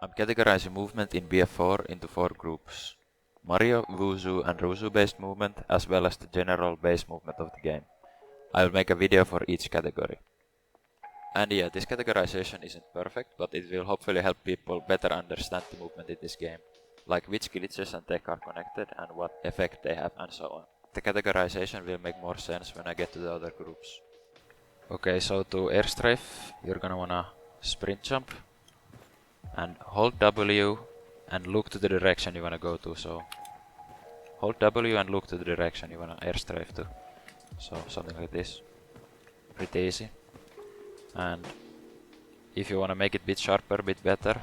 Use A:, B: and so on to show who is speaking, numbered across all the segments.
A: I'm categorizing movement in BF4 into 4 groups. Mario, Zouzou and Zouzou based movement, as well as the general base movement of the game. I will make a video for each category. And yeah, this categorization isn't perfect, but it will hopefully help people better understand the movement in this game, like which glitches and tech are connected and what effect they have and so on. The categorization will make more sense when I get to the other groups. Okay, so to Airstrafe, you're gonna wanna sprint jump and hold W and look to the direction you wanna go to. So hold W and look to the direction you wanna airstrafe to. So something like this. Pretty easy. And if you wanna make it a bit sharper, a bit better,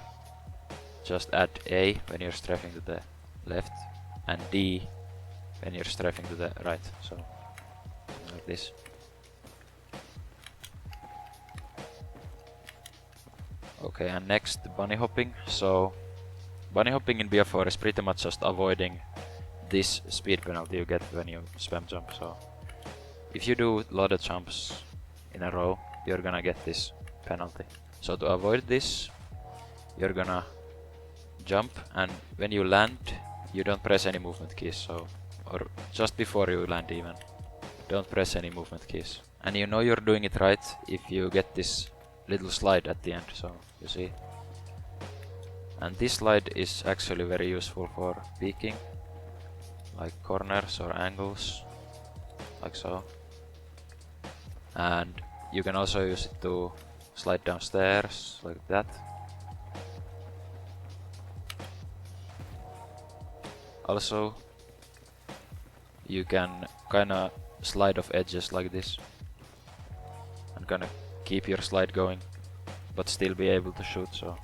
A: just add A when you're strafing to the left and D when you're strafing to the right. So something like this. Okay, and next bunny hopping. So bunny hopping in BF4 is pretty much just avoiding this speed penalty you get when you spam jump. So if you do a lot of jumps in a row, you're gonna get this penalty. So to avoid this, you're gonna jump, and when you land, you don't press any movement keys. So, or just before you land even, don't press any movement keys. And you know you're doing it right if you get this little slide at the end. So you see. And this slide is actually very useful for peeking, like corners or angles, like so. And you can also use it to slide downstairs, like that. Also, you can kinda slide off edges like this, and kinda keep your slide going, but still be able to shoot. So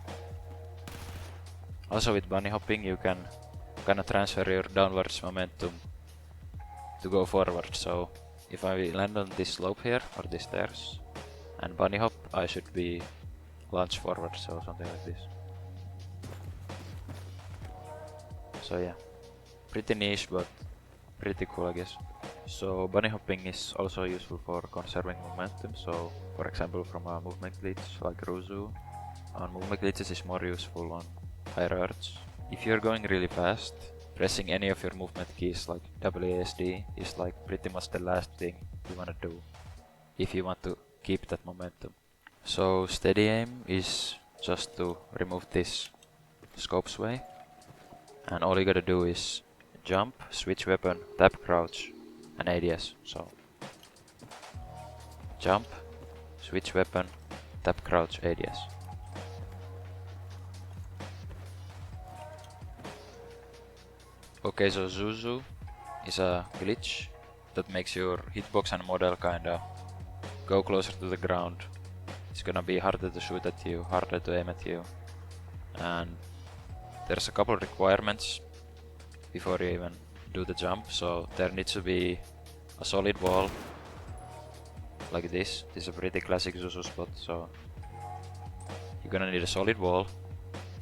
A: also with bunny hopping, you can kinda transfer your downwards momentum to go forward. So if I land on this slope here, or these stairs, and bunny hop, I should be launched forward, so something like this. So yeah, pretty niche, but pretty cool, I guess. So bunny hopping is also useful for conserving momentum. So for example, from a movement glitch like Zouzou, on movement glitches is more useful on higher earths. If you're going really fast, pressing any of your movement keys like WASD is like pretty much the last thing you wanna do if you want to keep that momentum. So steady aim is just to remove this scope sway, and all you gotta do is jump, switch weapon, tap crouch, and ADS. So jump, switch weapon, tap crouch, ADS. Okay, so Zouzou is a glitch that makes your hitbox and model kinda go closer to the ground. It's gonna be harder to shoot at you, harder to aim at you. And there's a couple requirements before you even do the jump. So there needs to be a solid wall like this. This is a pretty classic Zouzou spot. So you're gonna need a solid wall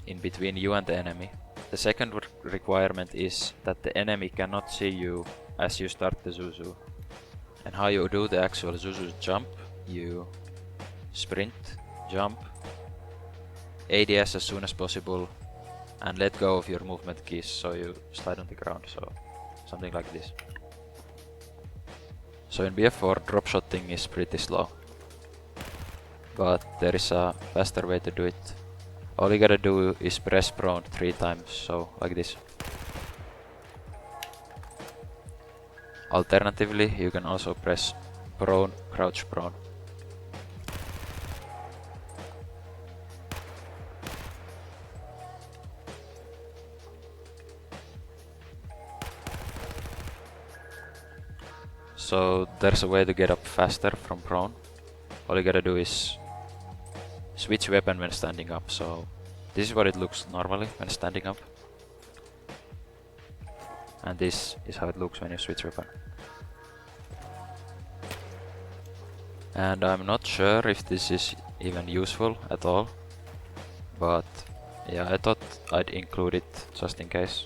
A: in between you and the enemy. The second requirement is that the enemy cannot see you as you start the Zouzou. And how you do the actual Zouzou jump, you sprint, jump, ADS as soon as possible, and let go of your movement keys so you slide on the ground. So something like this. So in BF4, dropshotting is pretty slow, but there is a faster way to do it. All you gotta do is press prone 3 times, so like this. Alternatively, you can also press prone, crouch prone. So there's a way to get up faster from prone. All you gotta do is switch weapon when standing up. So this is what it looks normally when standing up, and this is how it looks when you switch weapon. And I'm not sure if this is even useful at all, but yeah, I thought I'd include it just in case.